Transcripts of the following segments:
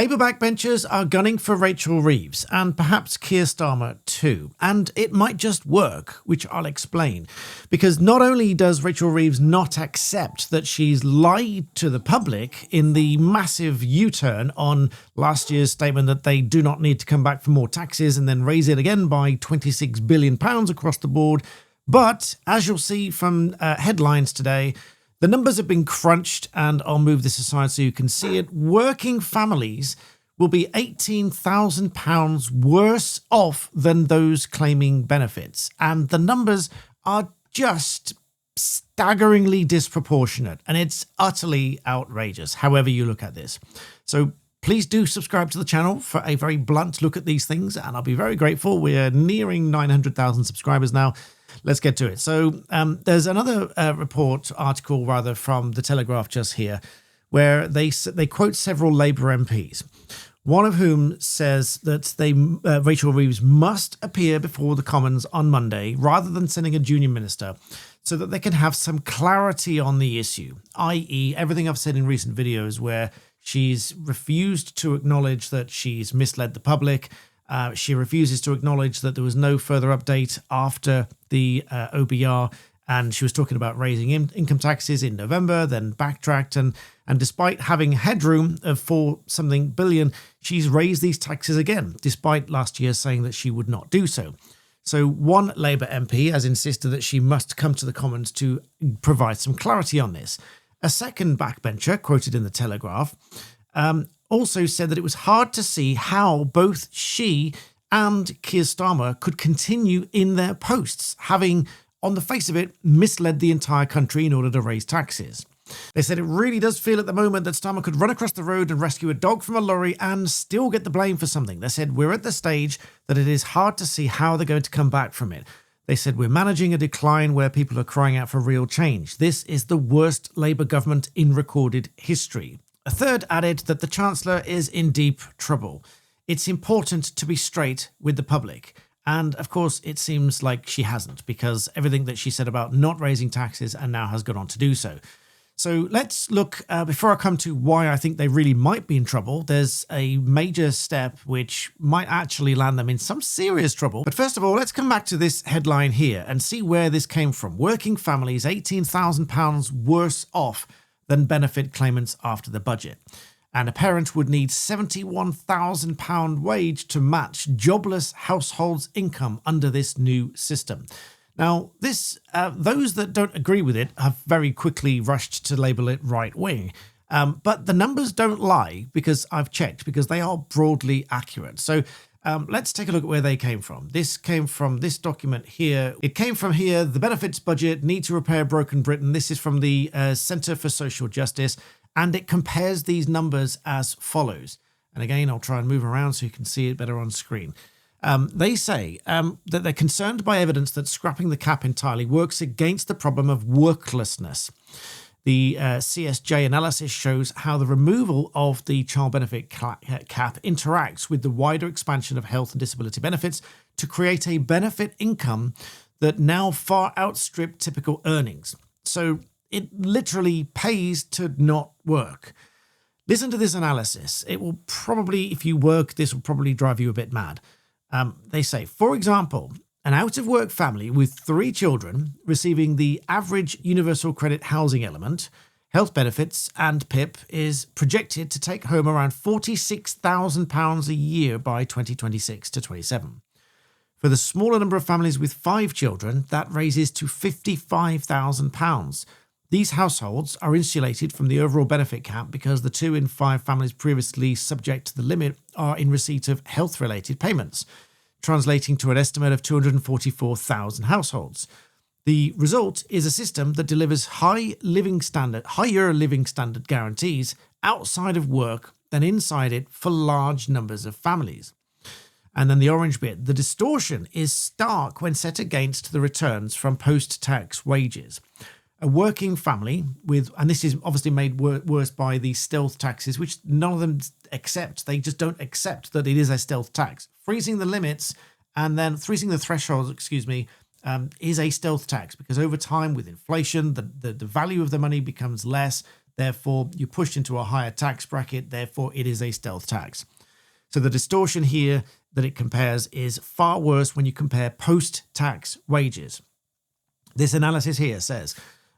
Labour backbenchers are gunning for Rachel Reeves and perhaps Keir Starmer too. And it might just work, which I'll explain. Because not only does Rachel Reeves not accept that she's lied to the public in the massive U-turn on last year's statement that they do not need to come back for more taxes and then raise it again by £26 billion across the board, but as you'll see from headlines today, the numbers have been crunched, and I'll move this aside so you can see it. Working families will be £18,000 worse off than those claiming benefits. And the numbers are just staggeringly disproportionate, and it's utterly outrageous, however you look at this. So please do subscribe to the channel for a very blunt look at these things, and I'll be very grateful. We're nearing 900,000 subscribers now. Let's get to it. So there's another article from The Telegraph just here, where they quote several Labour MPs, one of whom says that Rachel Reeves must appear before the Commons on Monday rather than sending a junior minister, so that they can have some clarity on the issue, i.e. everything I've said in recent videos where she's refused to acknowledge that she's misled the public. She refuses to acknowledge that there was no further update after the OBR, and she was talking about raising income taxes in November, then backtracked, and despite having headroom of $4-something billion, she's raised these taxes again, despite last year saying that she would not do so. So one Labour MP has insisted that she must come to the Commons to provide some clarity on this. A second backbencher, quoted in The Telegraph, also said that it was hard to see how both she and Keir Starmer could continue in their posts, having, on the face of it, misled the entire country in order to raise taxes. They said it really does feel at the moment that Starmer could run across the road and rescue a dog from a lorry and still get the blame for something. They said we're at the stage that it is hard to see how they're going to come back from it. They said we're managing a decline where people are crying out for real change. This is the worst Labour government in recorded history. A third added that the Chancellor is in deep trouble. It's important to be straight with the public. And of course, it seems like she hasn't, because everything that she said about not raising taxes and now has gone on to do so. So let's look, before I come to why I think they really might be in trouble, there's a major step which might actually land them in some serious trouble. But first of all, let's come back to this headline here and see where this came from. Working families £18,000 worse off than benefit claimants after the budget. And a parent would need £71,000 wage to match jobless households' income under this new system. Now, this those that don't agree with it have very quickly rushed to label it right-wing. But the numbers don't lie, because I've checked, because they are broadly accurate. So let's take a look at where they came from. This came from this document here. It came from here, the benefits budget, need to repair broken Britain. This is from the Centre for Social Justice, and it compares these numbers as follows. And again, I'll try and move around so you can see it better on screen. They say that they're concerned by evidence that scrapping the cap entirely works against the problem of worklessness. The CSJ analysis shows how the removal of the child benefit cap interacts with the wider expansion of health and disability benefits to create a benefit income that now far outstrip typical earnings. So it literally pays to not work. Listen to this analysis. It will probably, if you work, this will probably drive you a bit mad. They say, for example, an out-of-work family with 3 children receiving the average universal credit housing element, health benefits and PIP is projected to take home around £46,000 a year by 2026 to 27. For the smaller number of families with 5 children, that raises to £55,000. These households are insulated from the overall benefit cap because the 2 in 5 families previously subject to the limit are in receipt of health-related payments, translating to an estimate of 244,000 households. The result is a system that delivers higher living standard guarantees outside of work than inside it for large numbers of families. And then the orange bit, the distortion is stark when set against the returns from post-tax wages. A working family with, and this is obviously made worse by the stealth taxes, which none of them accept. They just don't accept that it is a stealth tax. Freezing the limits and then freezing the thresholds, is a stealth tax, because over time with inflation, the value of the money becomes less. therefore you're pushed into a higher tax bracket, therefore it is a stealth tax. So the distortion here that it compares is far worse when you compare post-tax wages. This analysis here says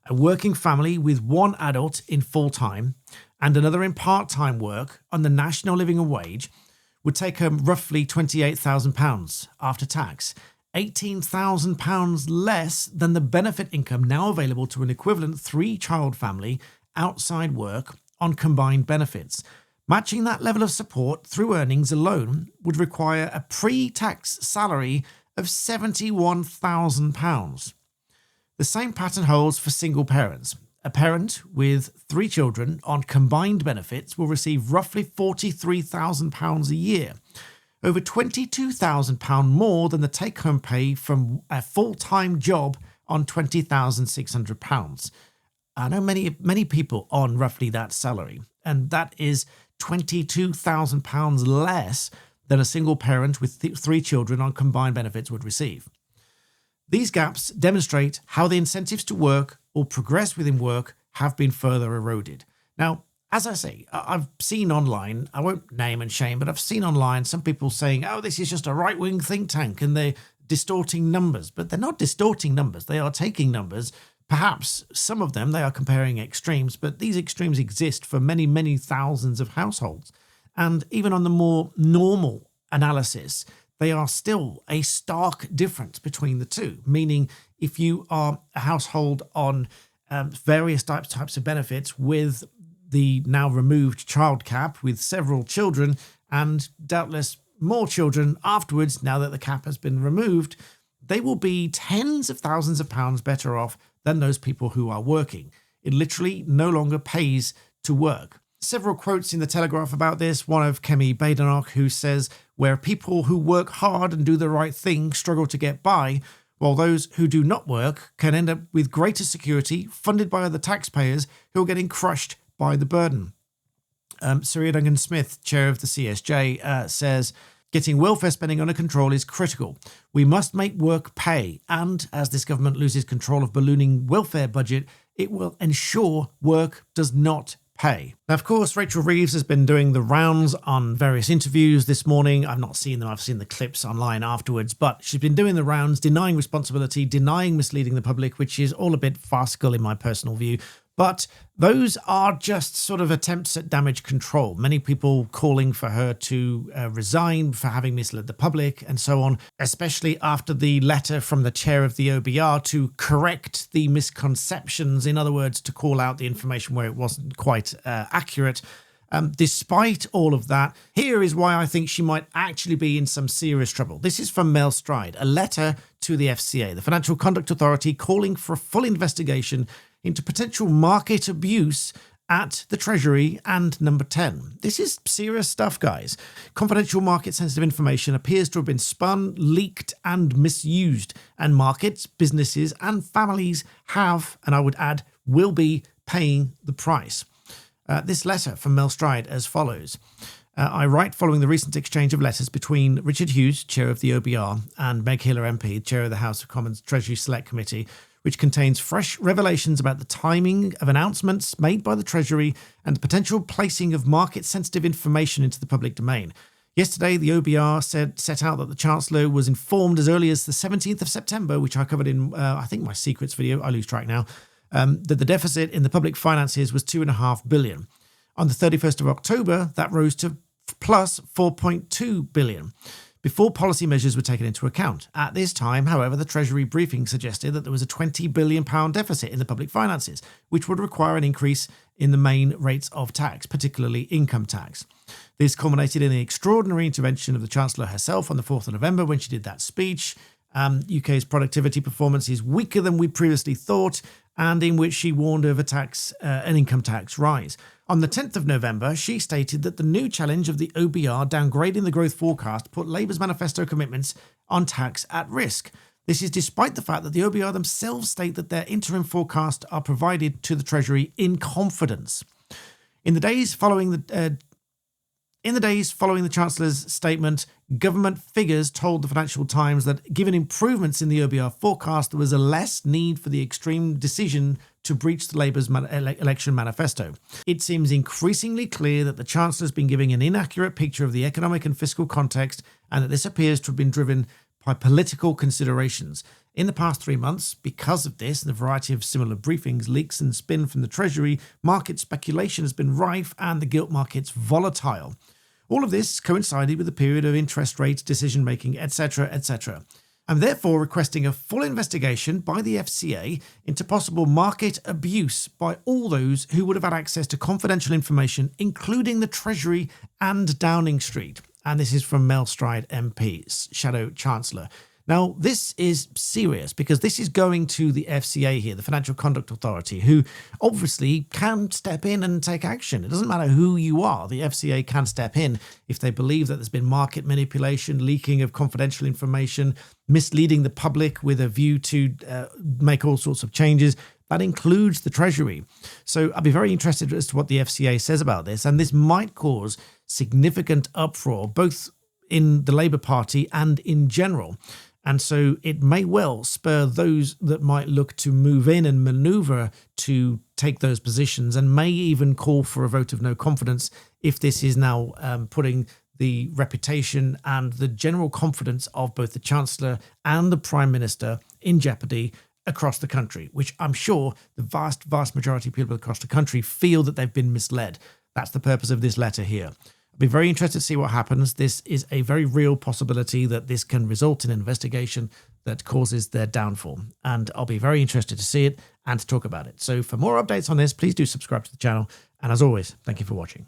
a working family with one adult in full-time and another in part-time work on the national living wage would take home roughly £28,000 after tax, £18,000 less than the benefit income now available to an equivalent three-child family outside work on combined benefits. Matching that level of support through earnings alone would require a pre-tax salary of £71,000. The same pattern holds for single parents. A parent with three children on combined benefits will receive roughly £43,000 a year, over £22,000 more than the take-home pay from a full-time job on £20,600. I know many people on roughly that salary, and that is £22,000 less than a single parent with three children on combined benefits would receive. These gaps demonstrate how the incentives to work or progress within work have been further eroded. Now, as I say, I've seen online, I won't name and shame, but I've seen online some people saying, oh, this is just a right-wing think tank and they're distorting numbers. But they're not distorting numbers. They are taking numbers. Perhaps some of them, they are comparing extremes, but these extremes exist for many, many thousands of households. And even on the more normal analysis, they are still a stark difference between the two, meaning if you are a household on various types of benefits with the now removed child cap with several children and doubtless more children afterwards, now that the cap has been removed, they will be tens of thousands of pounds better off than those people who are working. It literally no longer pays to work. Several quotes in the Telegraph about this, one of Kemi Badenoch, who says, where people who work hard and do the right thing struggle to get by, while those who do not work can end up with greater security funded by other taxpayers who are getting crushed by the burden. Sir Duncan Smith, chair of the CSJ, says, getting welfare spending under control is critical. We must make work pay, and as this government loses control of ballooning welfare budget, it will ensure work does not pay. Now, of course, Rachel Reeves has been doing the rounds on various interviews this morning. I've not seen them. I've seen the clips online afterwards, but she's been doing the rounds, denying responsibility, denying misleading the public, which is all a bit farcical in my personal view. But those are just sort of attempts at damage control. Many people calling for her to resign for having misled the public and so on, especially after the letter from the chair of the OBR to correct the misconceptions. In other words, to call out the information where it wasn't quite accurate. Despite all of that, here is why I think she might actually be in some serious trouble. This is from Mel Stride, a letter to the FCA, the Financial Conduct Authority, calling for a full investigation into potential market abuse at the Treasury and Number 10. This is serious stuff, guys. Confidential market-sensitive information appears to have been spun, leaked, and misused, and markets, businesses, and families have, and I would add, will be paying the price. This letter from Mel Stride as follows. I write following the recent exchange of letters between Richard Hughes, chair of the OBR, and Meg Hiller MP, chair of the House of Commons Treasury Select Committee, which contains fresh revelations about the timing of announcements made by the Treasury and the potential placing of market-sensitive information into the public domain. Yesterday, the OBR set out that the Chancellor was informed as early as the 17th of September, which I covered in, I think, my secrets video, I lose track now, that the deficit in the public finances was £2.5 billion. On the 31st of October, that rose to plus £4.2 billion. Before policy measures were taken into account. At this time, however, the Treasury briefing suggested that there was a £20 billion deficit in the public finances, which would require an increase in the main rates of tax, particularly income tax. This culminated in the extraordinary intervention of the Chancellor herself on the 4th of November when she did that speech. UK's productivity performance is weaker than we previously thought, and in which she warned of an income tax rise. On the 10th of November, she stated that the new challenge of the OBR downgrading the growth forecast put Labour's manifesto commitments on tax at risk. This is despite the fact that the OBR themselves state that their interim forecasts are provided to the Treasury in confidence. In the days following the Chancellor's statement, government figures told the Financial Times that given improvements in the OBR forecast, there was a less need for the extreme decision to breach the Labour's election manifesto. It seems increasingly clear that the Chancellor has been giving an inaccurate picture of the economic and fiscal context, and that this appears to have been driven by political considerations. In the past 3 months, because of this and a variety of similar briefings, leaks and spin from the Treasury, market speculation has been rife and the gilt markets volatile. All of this coincided with a period of interest rates, decision-making, etc., etc. I'm therefore requesting a full investigation by the FCA into possible market abuse by all those who would have had access to confidential information, including the Treasury and Downing Street. And this is from Mel Stride MP, Shadow Chancellor. Now, this is serious because this is going to the FCA here, the Financial Conduct Authority, who obviously can step in and take action. It doesn't matter who you are. The FCA can step in if they believe that there's been market manipulation, leaking of confidential information, misleading the public with a view to make all sorts of changes. That includes the Treasury. So I'd be very interested as to what the FCA says about this. And this might cause significant uproar, both in the Labour Party and in general. And so it may well spur those that might look to move in and manoeuvre to take those positions, and may even call for a vote of no confidence if this is now putting the reputation and the general confidence of both the Chancellor and the Prime Minister in jeopardy across the country, which I'm sure the vast majority of people across the country feel that they've been misled. That's the purpose of this letter here. I'll be very interested to see what happens. This is a very real possibility that this can result in an investigation that causes their downfall. And I'll be very interested to see it and to talk about it. So for more updates on this, please do subscribe to the channel. And as always, thank you for watching.